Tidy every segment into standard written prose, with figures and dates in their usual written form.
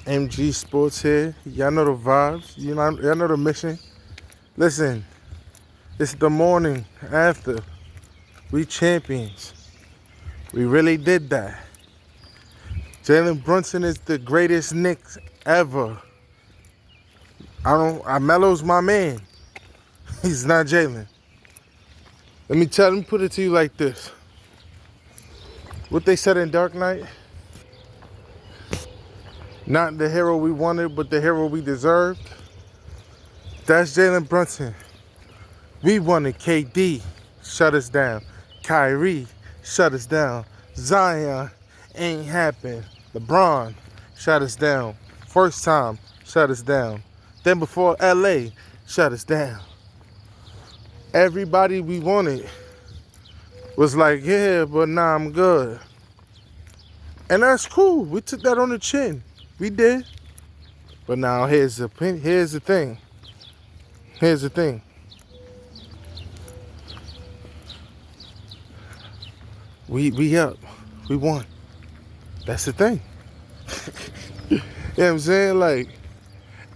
MG Sports here. Y'all know the vibes. Y'all know the mission. Listen, it's the morning after. We champions. We really did that. Jalen Brunson is the greatest Knicks ever. Melo's my man. He's not Jalen. Let me put it to you like this. What they said in Dark Knight, not the hero we wanted, but the hero we deserved. That's Jalen Brunson. We wanted KD, shut us down. Kyrie, shut us down. Zion, ain't happened. LeBron, shut us down. First time, shut us down. Then before LA, shut us down. Everybody we wanted was like, yeah, but nah, I'm good. And that's cool. We took that on the chin. We did. But now here's the thing. Here's the thing. We up. We won. That's the thing. You know what I'm saying? Like,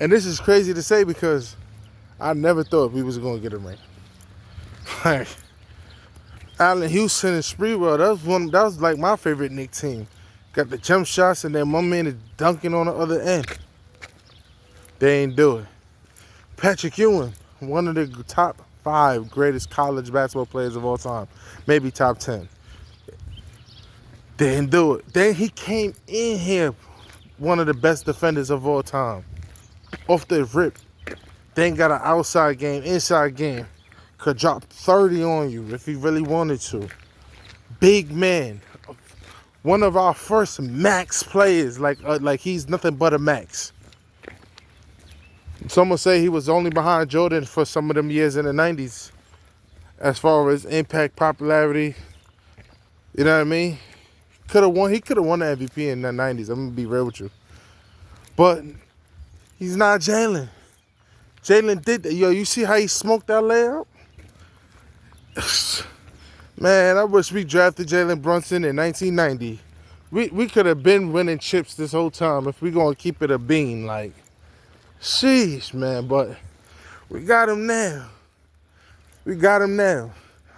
and this is crazy to say because I never thought we was gonna get a ring. Like Allen Houston and Sprewell, that was like my favorite Knicks team. Got the jump shots and then my man is dunking on the other end. They ain't do it. Patrick Ewing, one of the top 5 greatest college basketball players of all time. Maybe top 10. They didn't do it. Then he came in here, one of the best defenders of all time. Off the rip. Then got an outside game, inside game. Could drop 30 on you if he really wanted to. Big man. One of our first max players, like he's nothing but a max. Some will say he was only behind Jordan for some of them years in the 90s. As far as impact, popularity, you know what I mean? He could have won the MVP in the 90s. I'm going to be real with you. But he's not Jalen. Jalen did that. Yo, you see how he smoked that layup? Man, I wish we drafted Jalen Brunson in 1990. We could have been winning chips this whole time if we going to keep it a bean. Like, sheesh, man. But we got him now.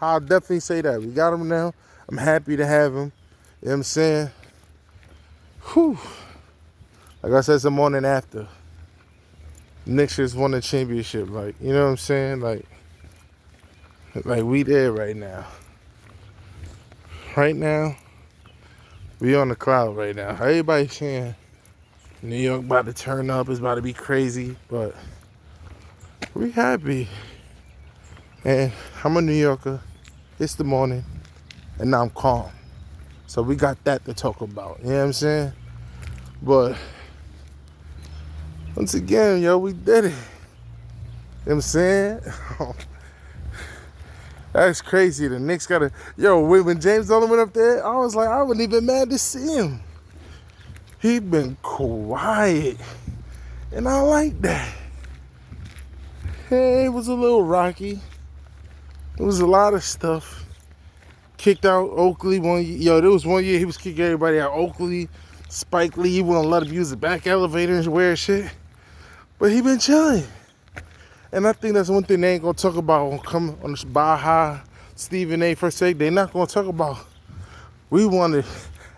I'll definitely say that. We got him now. I'm happy to have him. You know what I'm saying? Whew. Like I said, it's the morning after. Knicks just won the championship. Like, you know what I'm saying? Like we there right now. Right now, we on the cloud right now. Everybody saying New York about to turn up, it's about to be crazy, but we happy. And I'm a New Yorker. It's the morning, and now I'm calm. So we got that to talk about. You know what I'm saying? But once again, yo, we did it. You know what I'm saying? That's crazy. The Knicks got to... Yo, when James Dolan went up there, I was like, I wasn't even mad to see him. He been quiet. And I like that. Hey, it was a little rocky. It was a lot of stuff. Kicked out Oakley one year. Yo, there was one year he was kicking everybody out. Oakley, Spike Lee, he wouldn't let him use the back elevator and wear shit. But he been chilling. And I think that's one thing they ain't gonna talk about when come on this Baja, Stephen A. first take. They not gonna talk about. We wanted.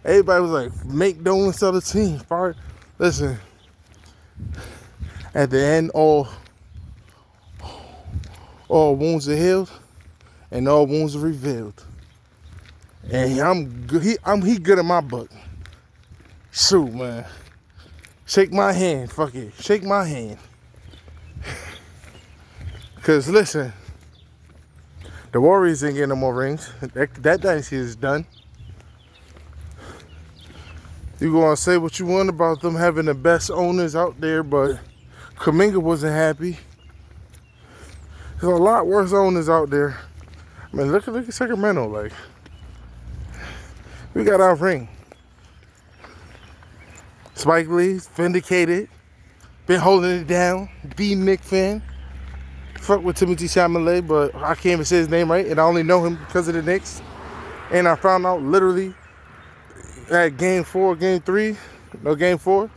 Everybody was like, make donuts of the team. Listen. At the end, all wounds are healed, and all wounds are revealed. And I'm good. He good in my book. Shoot, man. Shake my hand. Fuck it. Shake my hand. Because, listen, the Warriors ain't getting no more rings. That dynasty is done. You going to say what you want about them having the best owners out there, but Kuminga wasn't happy. There's a lot worse owners out there. I mean, look at Sacramento. Like, we got our ring. Spike Lee, vindicated. Been holding it down. Be Knick fan. Fuck with Timothy Chalamet, but I can't even say his name right, and I only know him because of the Knicks. And I found out literally at game 4, game 3, no, game 4,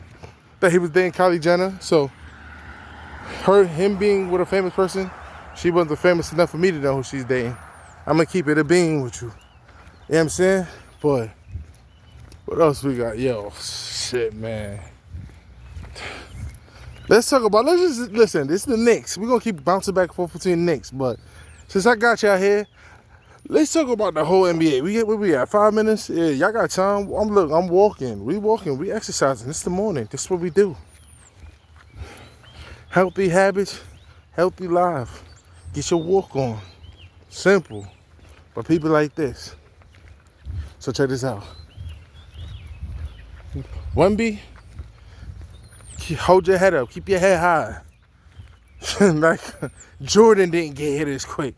that he was dating Kylie Jenner. So him being with a famous person, she wasn't famous enough for me to know who she's dating. I'm gonna keep it a bean with you. You know what I'm saying? But what else we got? Yo, shit, man. Let's talk about, let's just, listen, this is the Knicks. We're gonna keep bouncing back and forth between the Knicks, but since I got y'all here, let's talk about the whole NBA. Where we at? 5 minutes? Yeah, y'all got time? I'm walking. We exercising. It's the morning. This is what we do. Healthy habits, healthy life. Get your walk on. Simple. But people like this. So check this out. Wemby, hold your head up. Keep your head high. Like, Jordan didn't get hit as quick.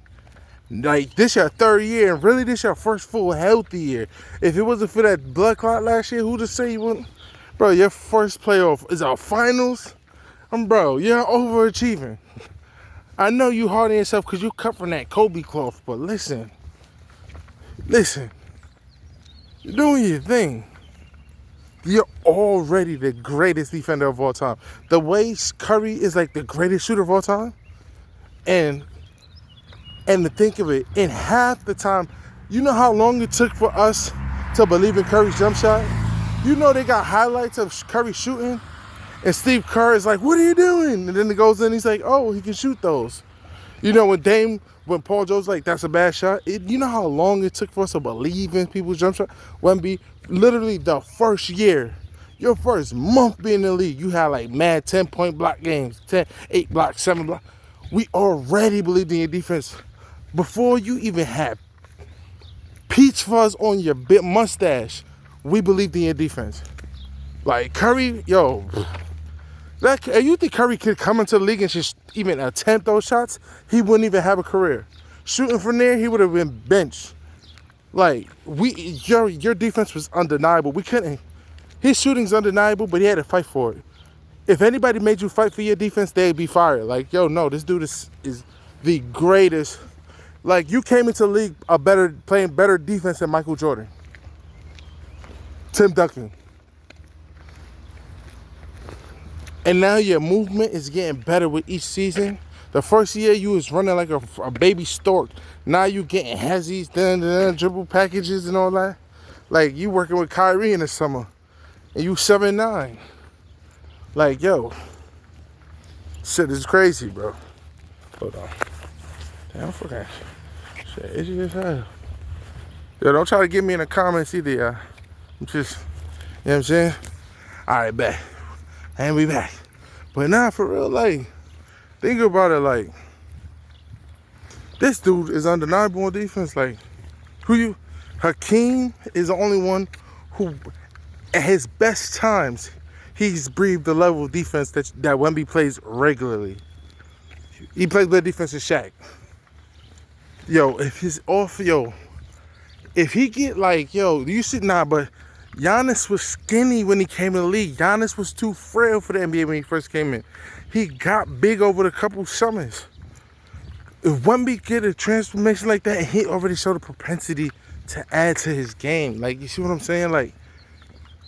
Like, this your third year, and really this your first full healthy year. If it wasn't for that blood clot last year, who'd have say you wouldn't? Bro, your first playoff is our finals. Bro, you're overachieving. I know you hard on yourself because you cut from that Kobe cloth, but listen. You're doing your thing. You're already the greatest defender of all time. The way Curry is like the greatest shooter of all time, and to think of it, in half the time, you know how long it took for us to believe in Curry's jump shot? You know they got highlights of Curry shooting, and Steve Kerr is like, what are you doing? And then it goes in, he's like, oh, he can shoot those. You know, when Paul George's like, that's a bad shot, you know how long it took for us to believe in people's jump shot? Wemby, literally the first year, your first month being in the league, you had like mad 10-point block games, 8 blocks, 7 blocks. We already believed in your defense before you even had peach fuzz on your big mustache. We believed in your defense. Like Curry, yo, you think Curry could come into the league and just even attempt those shots? He wouldn't even have a career. Shooting from there, he would have been benched. Like, your defense was undeniable. We couldn't. His shooting's undeniable, but he had to fight for it. If anybody made you fight for your defense, they'd be fired. Like, yo, no, this dude is the greatest. Like, you came into the league playing better defense than Michael Jordan, Tim Duncan. And now your movement is getting better with each season. The first year you was running like a baby stork. Now you getting hezzies, dribble packages and all that. Like, you working with Kyrie in the summer, and you 7'9". Like, yo, shit is crazy, bro. Hold on. Damn, I forgot. Shit, itchy as hell. Yo, don't try to get me in the comments either, y'all. I'm just, you know what I'm saying? All right, back. And we back. But nah, for real, like, think about it, like, this dude is undeniable on defense. Like, Hakeem is the only one who, at his best times, he's breathed the level of defense that Wemby plays regularly. He plays better defense than Shaq. Yo, if he get like, yo, you should not, but Giannis was skinny when he came in the league. Giannis was too frail for the NBA when he first came in. He got big over the couple summers. If Wemby get a transformation like that, he already showed a propensity to add to his game. Like, you see what I'm saying? Like,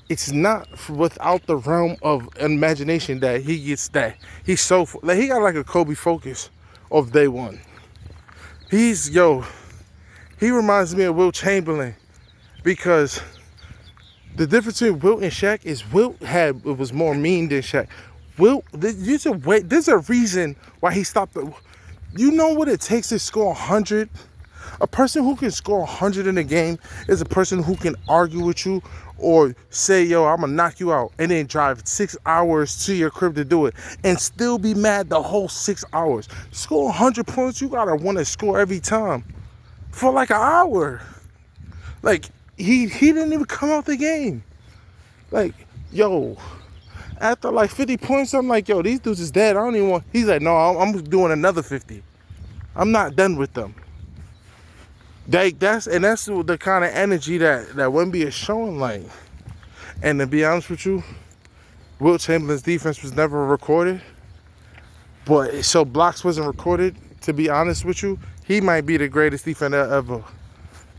it's not without the realm of imagination that he gets that. He's so, like, he got like a Kobe focus of day one. He reminds me of Wilt Chamberlain, because the difference between Wilt and Shaq is Wilt was more mean than Shaq. Wilt, there's a reason why he stopped. You know what it takes to score 100? A person who can score 100 in a game is a person who can argue with you or say, yo, I'm gonna knock you out, and then drive 6 hours to your crib to do it and still be mad the whole 6 hours. Score 100 points, you gotta want to score every time for like an hour. Like, he didn't even come out the game. Like, yo, after like 50 points, I'm like, yo, these dudes is dead. I don't even want. He's like, no, I'm doing another 50. I'm not done with them. That's the kind of energy that Wemby is showing. Like, and to be honest with you, Wilt Chamberlain's defense was never recorded, but so blocks wasn't recorded. To be honest with you, he might be the greatest defender ever.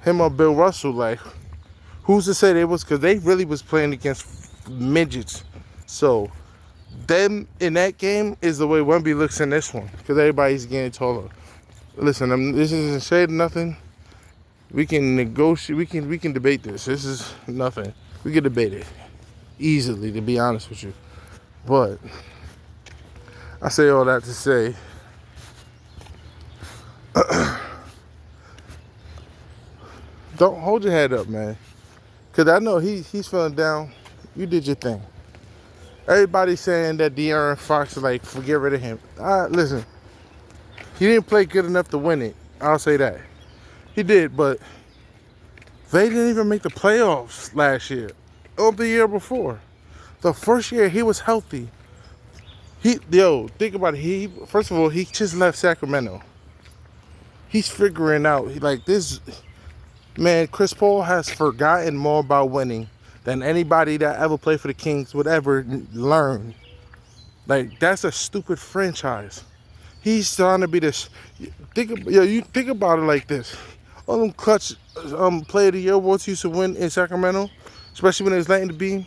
Him or Bill Russell. Like, who's to say they was? Because they really was playing against midgets. So them in that game is the way Wemby looks in this one, because everybody's getting taller. Listen, this isn't shade nothing. We can negotiate. We can debate this. This is nothing. We can debate it easily, to be honest with you. But I say all that to say, don't hold your head up, man. Because I know he's feeling down. You did your thing. Everybody's saying that De'Aaron Fox is like, forget rid of him. Listen, he didn't play good enough to win it. I'll say that. He did, but they didn't even make the playoffs last year or the year before. The first year he was healthy. Think about it. First of all, he just left Sacramento. He's figuring out, this. Man, Chris Paul has forgotten more about winning than anybody that ever played for the Kings would ever learn. Like, that's a stupid franchise. He's trying to be this. You think about it like this. All them clutch player of the year awards he used to win in Sacramento, especially when it was late in the beam.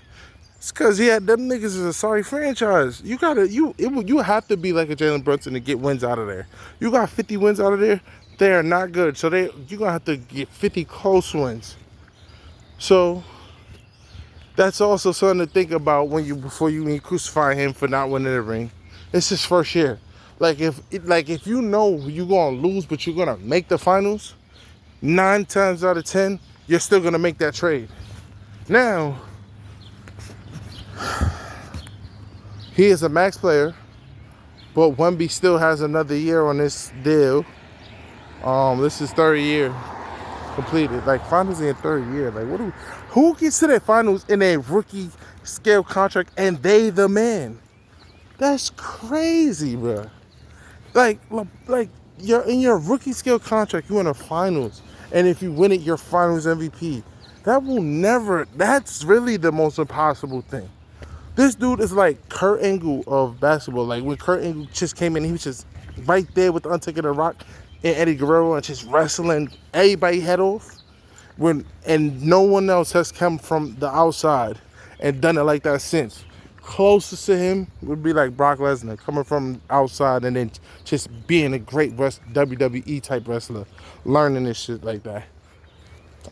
It's because he had them niggas is a sorry franchise. You have to be like a Jalen Brunson to get wins out of there. You got 50 wins out of there. They are not good. So you're gonna have to get 50 close wins. So that's also something to think about before you crucify him for not winning the ring. It's his first year. If you know you're gonna lose but you're gonna make the finals, 9 times out of 10, you're still gonna make that trade. Now, he is a max player, but Wemby still has another year on this deal. This is third year completed. Like, finals in third year. Like, who gets to that finals in a rookie scale contract and they the man? That's crazy, bro. Like you're in your rookie scale contract, you in the finals, and if you win it, you're finals MVP. That's really the most impossible thing. This dude is like Kurt Angle of basketball. Like, when Kurt Angle just came in, he was just right there with the Undertaker and The Rock and Eddie Guerrero and just wrestling everybody head off. And no one else has come from the outside and done it like that since. Closest to him would be like Brock Lesnar, coming from outside and then just being a great WWE type wrestler, learning this shit like that.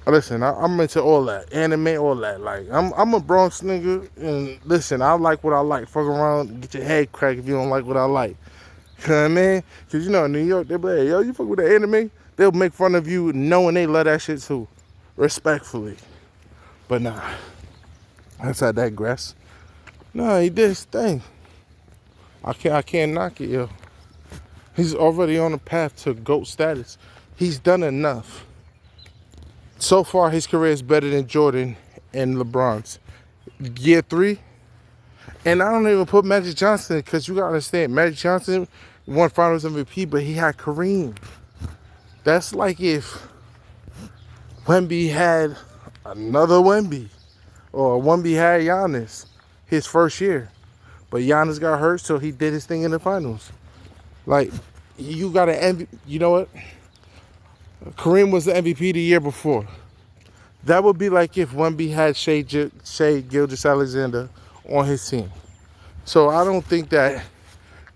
Listen, I'm into all that, anime, all that. Like, I'm a Bronx nigga, and listen, I like what I like. Fuck around, get your head cracked if you don't like what I like. You know what I mean? Because, in New York, they'll be like, yo, you fuck with the anime? They'll make fun of you knowing they love that shit too, respectfully. But nah, I digress. No, he did his thing. I can't knock it, yo. He's already on the path to GOAT status. He's done enough. So far, his career is better than Jordan and LeBron's. Year 3, and I don't even put Magic Johnson, because you gotta understand, Magic Johnson won Finals MVP, but he had Kareem. That's like if Wemby had another Wemby, or Wemby had Giannis his first year, but Giannis got hurt, so he did his thing in the finals. Like, you gotta envy. You know what? Kareem was the MVP the year before. That would be like if Wemby had Shai Gilgeous-Alexander on his team. So I don't think that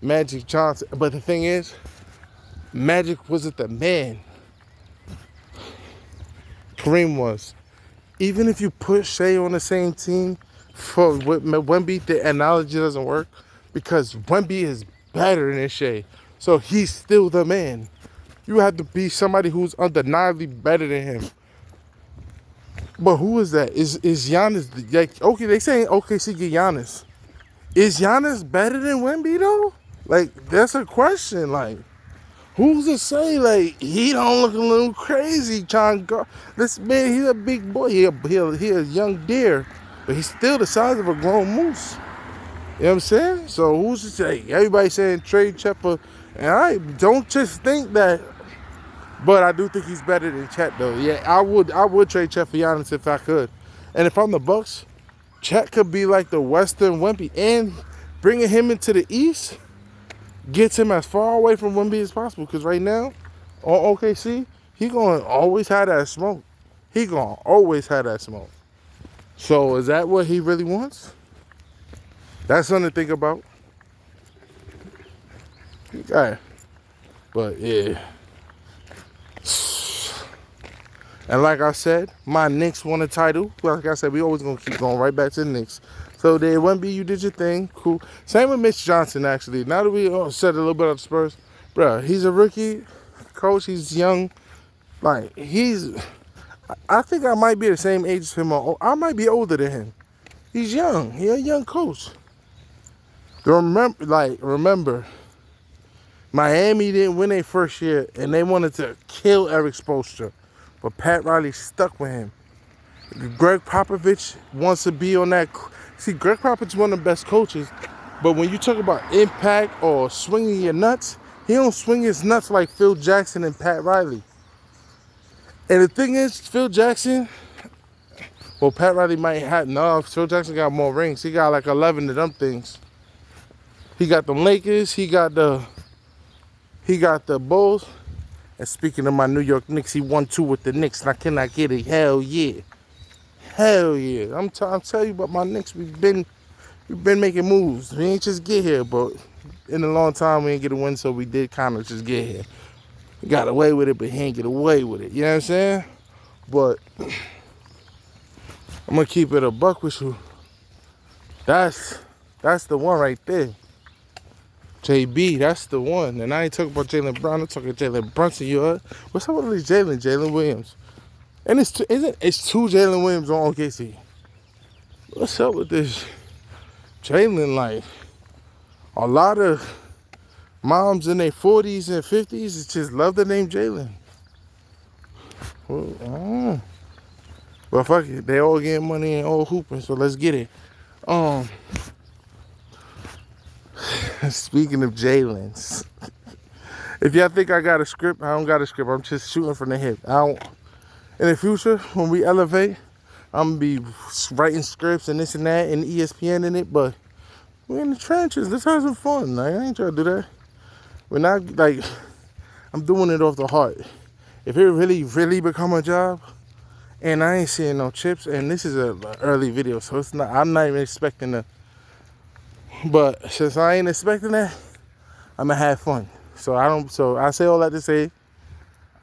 Magic Johnson, but the thing is, Magic wasn't the man. Kareem was. Even if you put Shai on the same team with Wemby, the analogy doesn't work, because Wemby is better than Shai. So he's still the man. You have to be somebody who's undeniably better than him. But who is that? Is Giannis, like, okay, they saying OKC get Giannis. Is Giannis better than Wemby though? Like, that's a question. Like, who's to say, like, he don't look a little crazy trying to go? This man, he's a big boy. He a young deer, but he's still the size of a grown moose. You know what I'm saying? So who's to say? Everybody saying trade Chet, and I don't just think that. But I do think he's better than Chet, though. Yeah, I would trade Chet for Giannis if I could. And if I'm the Bucks, Chet could be like the Western Wemby, and bringing him into the East gets him as far away from Wemby as possible. Because right now, on OKC, he gonna always have that smoke. So is that what he really wants? That's something to think about. Okay. But yeah. And like I said, my Knicks won a title. Like I said, we always gonna keep going right back to the Knicks. So there won't be, you did your thing, cool. Same with Mitch Johnson, actually. Now that we said a little bit of the Spurs, bro, he's a rookie coach. He's young. Like I think I might be the same age as him. Or I might be older than him. He's young. He's a young coach. Remember, Miami didn't win their first year, and they wanted to kill Eric Spoelstra, but Pat Riley stuck with him. Greg Popovich wants to be on that. See, Greg Popovich is one of the best coaches, but when you talk about impact or swinging your nuts, he don't swing his nuts like Phil Jackson and Pat Riley. And the thing is, Phil Jackson, well, Pat Riley might have, no, Phil Jackson got more rings. He got like 11 of them things. He got the Lakers, he got the Bulls. And speaking of my New York Knicks, he won 2 with the Knicks. Now, can I get it? Hell yeah. Hell yeah. I'm telling you about my Knicks. We've been making moves. We ain't just get here, but in a long time, we ain't get a win, so we did kind of just get here. We got away with it, but he ain't get away with it. You know what I'm saying? But I'm going to keep it a buck with you. That's the one right there. JB, that's the one. And I ain't talking about Jaylen Brown. I'm talking Jalen Brunson. You heard? What's up with this Jalen Williams? And it's two Jalen Williams on OKC. What's up with this Jalen? Like, a lot of moms in their 40s and 50s just love the name Jalen. Well, but fuck it. They all getting money and all hooping, so let's get it. Speaking of Jalen's, if y'all think I got a script, I don't got a script. I'm just shooting from the hip. In the future, when we elevate, I'm going to be writing scripts and this and that and ESPN in it, but we're in the trenches. Let's have some fun. Like, I ain't trying to do that. We're not, like, I'm doing it off the heart. If it really, really become a job, and I ain't seeing no chips, and this is an early video, so I'm not even expecting to. But since I ain't expecting that, I'm gonna have fun. So I say all that to say,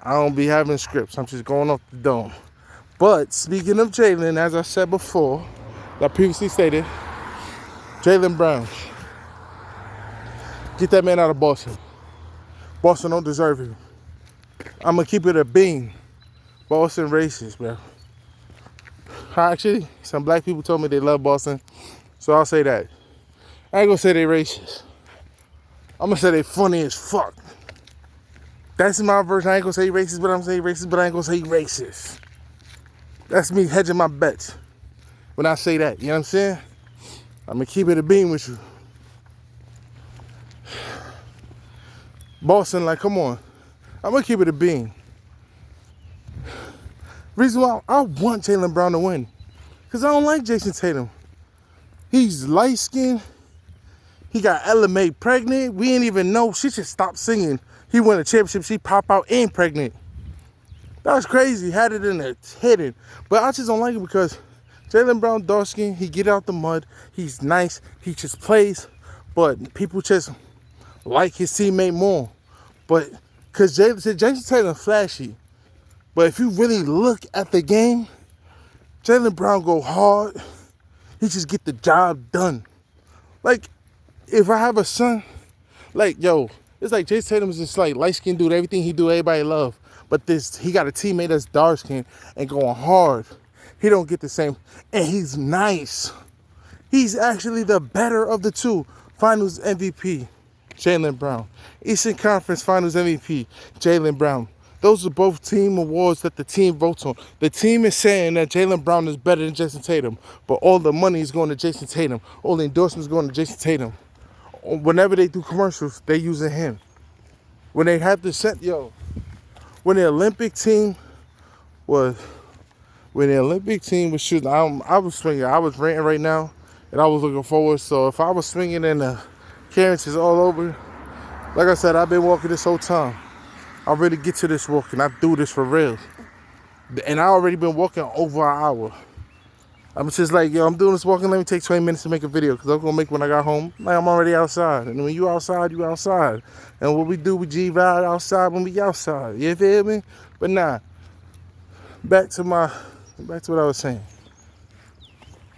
I don't be having scripts. I'm just going off the dome. But speaking of Jalen, as I said before, like previously stated, Jaylen Brown, get that man out of Boston. Boston don't deserve him. I'm gonna keep it a bean. Boston racist, bro. Actually, some black people told me they love Boston, so I'll say that. I ain't gonna say they racist. I'm gonna say they funny as fuck. That's my version. I ain't gonna say racist, but I'm saying racist, but I ain't gonna say racist. That's me hedging my bets when I say that. You know what I'm saying? I'm gonna keep it a beam with you. Boston, like, come on. I'm gonna keep it a beam. Reason why I want Jaylen Brown to win, because I don't like Jason Tatum. He's light-skinned. He got Ella Mae pregnant. We ain't even know. She just stopped singing. He won a championship. She pop out and pregnant. That was crazy. Had it in there hidden. But I just don't like it because Jaylen Brown, dark skin, he get out the mud. He's nice. He just plays. But people just like his teammate more. But because Jason Tatum flashy. But if you really look at the game, Jaylen Brown go hard. He just get the job done. Like, if I have a son, like, yo, it's like Jason Tatum is just like light-skinned dude. Everything he do, everybody love. But he got a teammate that's dark-skinned and going hard. He don't get the same. And he's nice. He's actually the better of the two. Finals MVP, Jaylen Brown. Eastern Conference Finals MVP, Jaylen Brown. Those are both team awards that the team votes on. The team is saying that Jaylen Brown is better than Jason Tatum, but all the money is going to Jason Tatum. All the endorsements going to Jason Tatum. Whenever they do commercials, they using him. When they have to set, when the Olympic team was shooting, I was swinging. I was ranting right now, and I was looking forward. So if I was swinging and the clearances all over, like I said, I've been walking this whole time. I really get to this walk and I do this for real. And I already been walking over an hour. I'm just like, yo, I'm doing this walking. Let me take 20 minutes to make a video because I'm going to make when I got home. Like, I'm already outside. And when you outside, you outside. And what we do, we G-Ride outside when we outside. You feel me? But nah, back to what I was saying.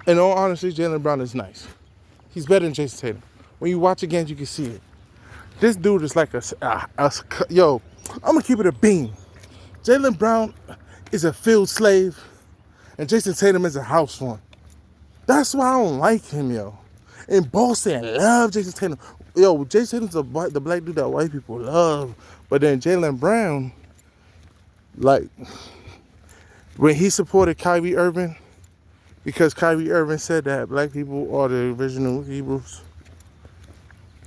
In all honesty, Jaylen Brown is nice. He's better than Jason Tatum. When you watch again, you can see it. This dude is like yo, I'm going to keep it a beam. Jaylen Brown is a field slave, and Jason Tatum is a house one. That's why I don't like him, yo. In Boston, I love Jason Tatum. Yo, Jason Tatum's the black dude that white people love. But then Jaylen Brown, like, when he supported Kyrie Irving, because Kyrie Irving said that black people are the original Hebrews,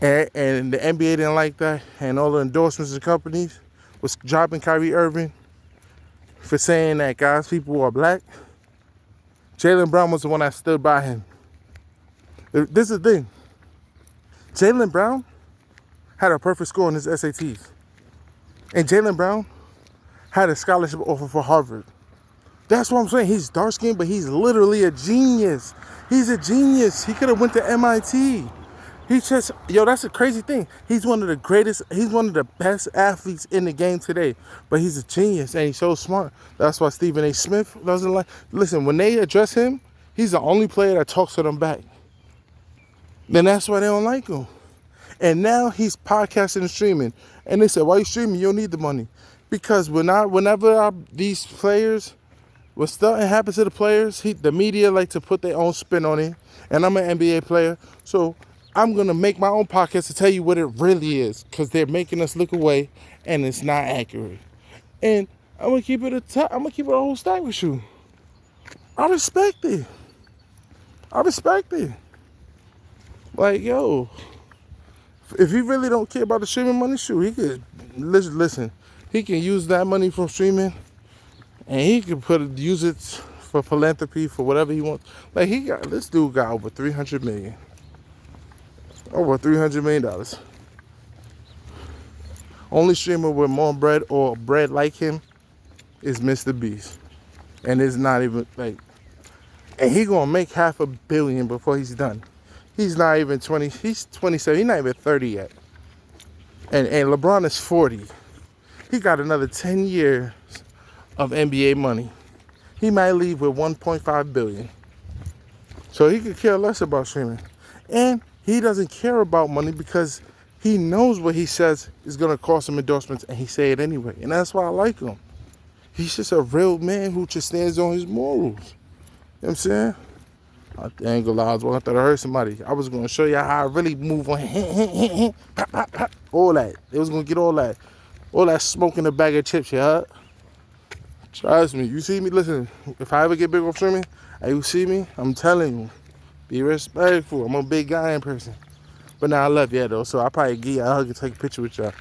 and the NBA didn't like that, and all the endorsements of companies was dropping Kyrie Irving for saying that God's people are black. Jaylen Brown was the one that stood by him. This is the thing. Jaylen Brown had a perfect score on his SATs. And Jaylen Brown had a scholarship offer for Harvard. That's what I'm saying. He's dark-skinned, but he's literally a genius. He's a genius. He could have went to MIT. He's just, yo, that's a crazy thing. He's one of the greatest, he's one of the best athletes in the game today. But he's a genius and he's so smart. That's why Stephen A. Smith doesn't like, listen, when they address him, he's the only player that talks to them back. Then that's why they don't like him. And now he's podcasting and streaming. And they said, why are you streaming? You don't need the money. Because whenever these players, when something happens to the players, the media like to put their own spin on it. And I'm an NBA player, so I'm going to make my own podcast to tell you what it really is, because they're making us look away and it's not accurate. And I'm going to keep it I'm going to keep it a whole stack with you. I respect it. Like, yo, if he really don't care about the streaming money, shoot, he could, listen, he can use that money from streaming and he could use it for philanthropy, for whatever he wants. Like, this dude got over $300 million. Over $300 million. Only streamer with more bread or bread like him is Mr. Beast. And it's not even like, and he gonna make $500 million before he's done. He's not even 20, he's 27, he's not even 30 yet. And LeBron is 40. He got another 10 years of NBA money. He might leave with $1.5 billion. So he could care less about streaming. And he doesn't care about money because he knows what he says is going to cost him endorsements, and he say it anyway. And that's why I like him. He's just a real man who just stands on his morals. You know what I'm saying? I ain't gonna lie, I was walking through, I heard somebody. I was going to show you how I really move on. All that. They was going to get all that smoke in a bag of chips, you heard? Trust me. You see me? Listen, if I ever get big off streaming, and you see me, I'm telling you, be respectful. I'm a big guy in person. But now I love you though, so I'll probably give you a hug and take a picture with y'all.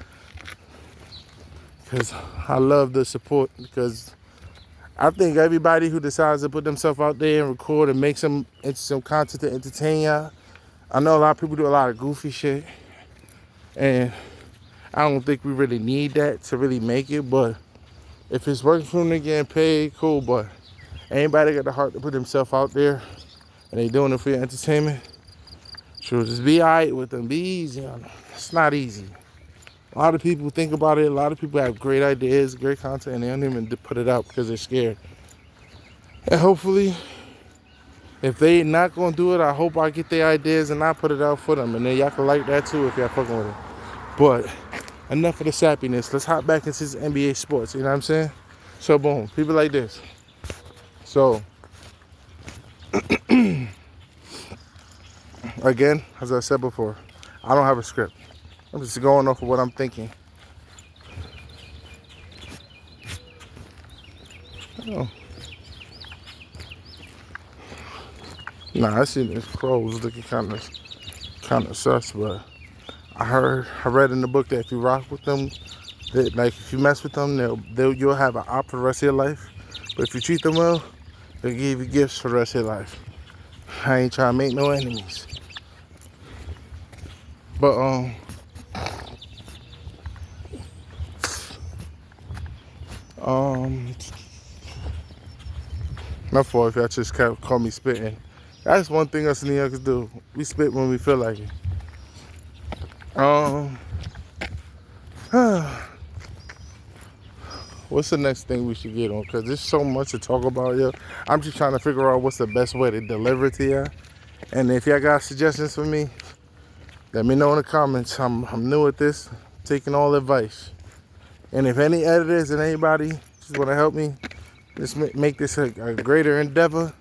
Because I love the support. Because I think everybody who decides to put themselves out there and record and make some content to entertain y'all. I know a lot of people do a lot of goofy shit. And I don't think we really need that to really make it. But if it's working for them, they getting paid, cool. But anybody got the heart to put themselves out there and they doing it for your entertainment, sure, just be alright with them. Be easy on them. It's not easy. A lot of people think about it. A lot of people have great ideas, great content, and they don't even put it out because they're scared. And hopefully, if they not going to do it, I hope I get their ideas and I put it out for them. And then y'all can like that too if y'all fucking with it. But enough of the sappiness. Let's hop back into this NBA sports. You know what I'm saying? So, boom. People like this. So, again, as I said before, I don't have a script. I'm just going off of what I'm thinking. Oh. Nah, I seen this crows looking kind of sus, but I read in the book that if you rock with them, like if you mess with them, you'll have an op for the rest of your life. But if you treat them well, they'll give you gifts for the rest of your life. I ain't trying to make no enemies. But My fault if y'all just call me spitting. That's one thing us New Yorkers do. We spit when we feel like it. What's the next thing we should get on? Because there's so much to talk about, yo. I'm just trying to figure out what's the best way to deliver it to y'all. And if y'all got suggestions for me, let me know in the comments. I'm new at this, taking all advice. And if any editors and anybody just want to help me, just make this a greater endeavor,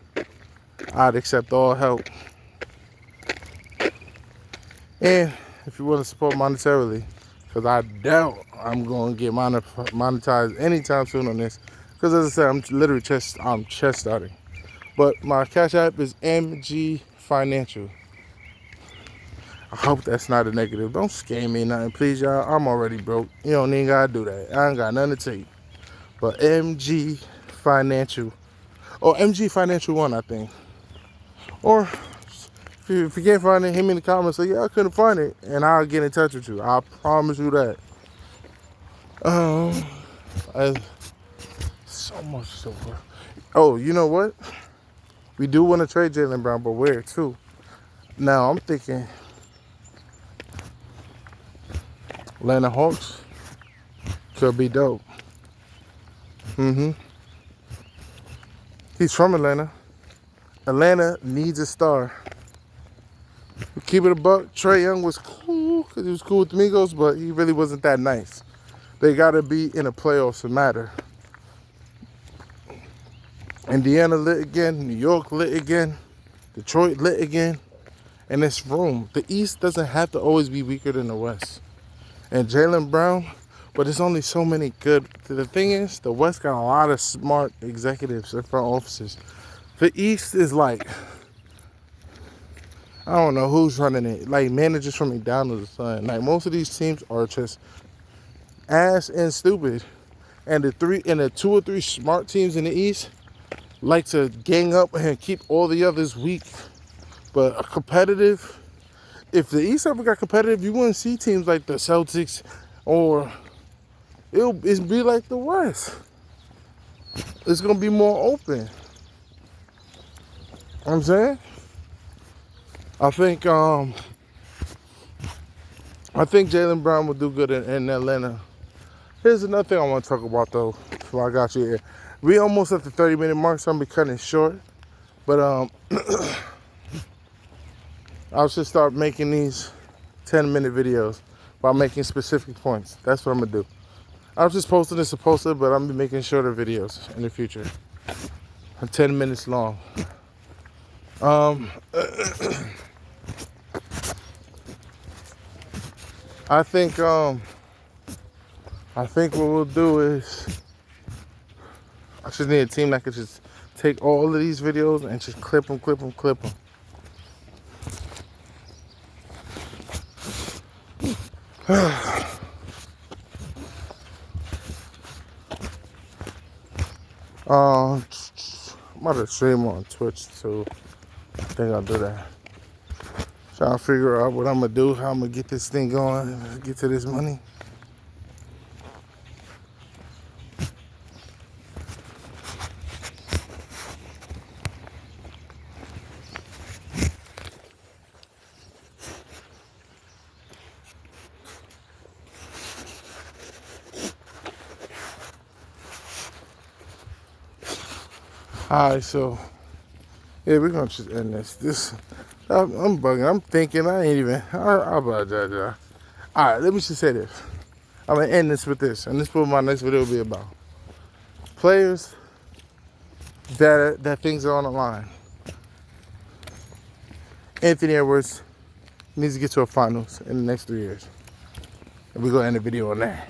I'd accept all help. And if you want to support monetarily, because I doubt I'm going to get monetized anytime soon on this. Because as I said, I'm literally just starting. But my Cash App is MG Financial. I hope that's not a negative. Don't scam me nothing, please, y'all. I'm already broke. You don't even gotta do that. I ain't got nothing to take. But MG Financial. Or MG Financial 1, I think. Or if you can't find it, hit me in the comments. Say, yeah, I couldn't find it. And I'll get in touch with you. I promise you that. So much silver. Oh, you know what? We do want to trade Jaylen Brown, but where to? Now, I'm thinking Atlanta Hawks could be dope. He's from Atlanta. Atlanta needs a star. Keep it a buck. Trae Young was cool because he was cool with the Migos, but he really wasn't that nice. They got to be in the playoffs to matter. Indiana lit again. New York lit again. Detroit lit again. And it's room. The East doesn't have to always be weaker than the West. And Jaylen Brown, but there's only so many good. The thing is, the West got a lot of smart executives and front offices. The East is like, I don't know who's running it. Like managers from McDonald's or something. Like most of these teams are just ass and stupid. And the 2 or 3 smart teams in the East like to gang up and keep all the others weak. But a competitive, if the East ever got competitive, you wouldn't see teams like the Celtics, or it'd be like the West. It's gonna be more open. You know what I'm saying? I think Jaylen Brown will do good in Atlanta. Here's another thing I want to talk about though, before I got you here. We almost at the 30-minute mark, so I'm gonna be cutting it short. But I'll just start making these 10-minute videos by making specific points. That's what I'm gonna do. I was just posting this to but I'm gonna be making shorter videos in the future. 10 minutes long. I think what we'll do is I just need a team that could just take all of these videos and just clip them. I'm about to stream on Twitch too. I think I'll do that. Trying to figure out what I'm gonna do, how I'm gonna get this thing going, and get to this money. Alright, so yeah, we're gonna just end this. I'm bugging. I'm thinking. I ain't even. I'll apologize, y'all. Alright, let me just say this. I'm gonna end this with this, and this is what my next video will be about. Players that things are on the line. Anthony Edwards needs to get to a finals in the next 3 years, and we're gonna end the video on that.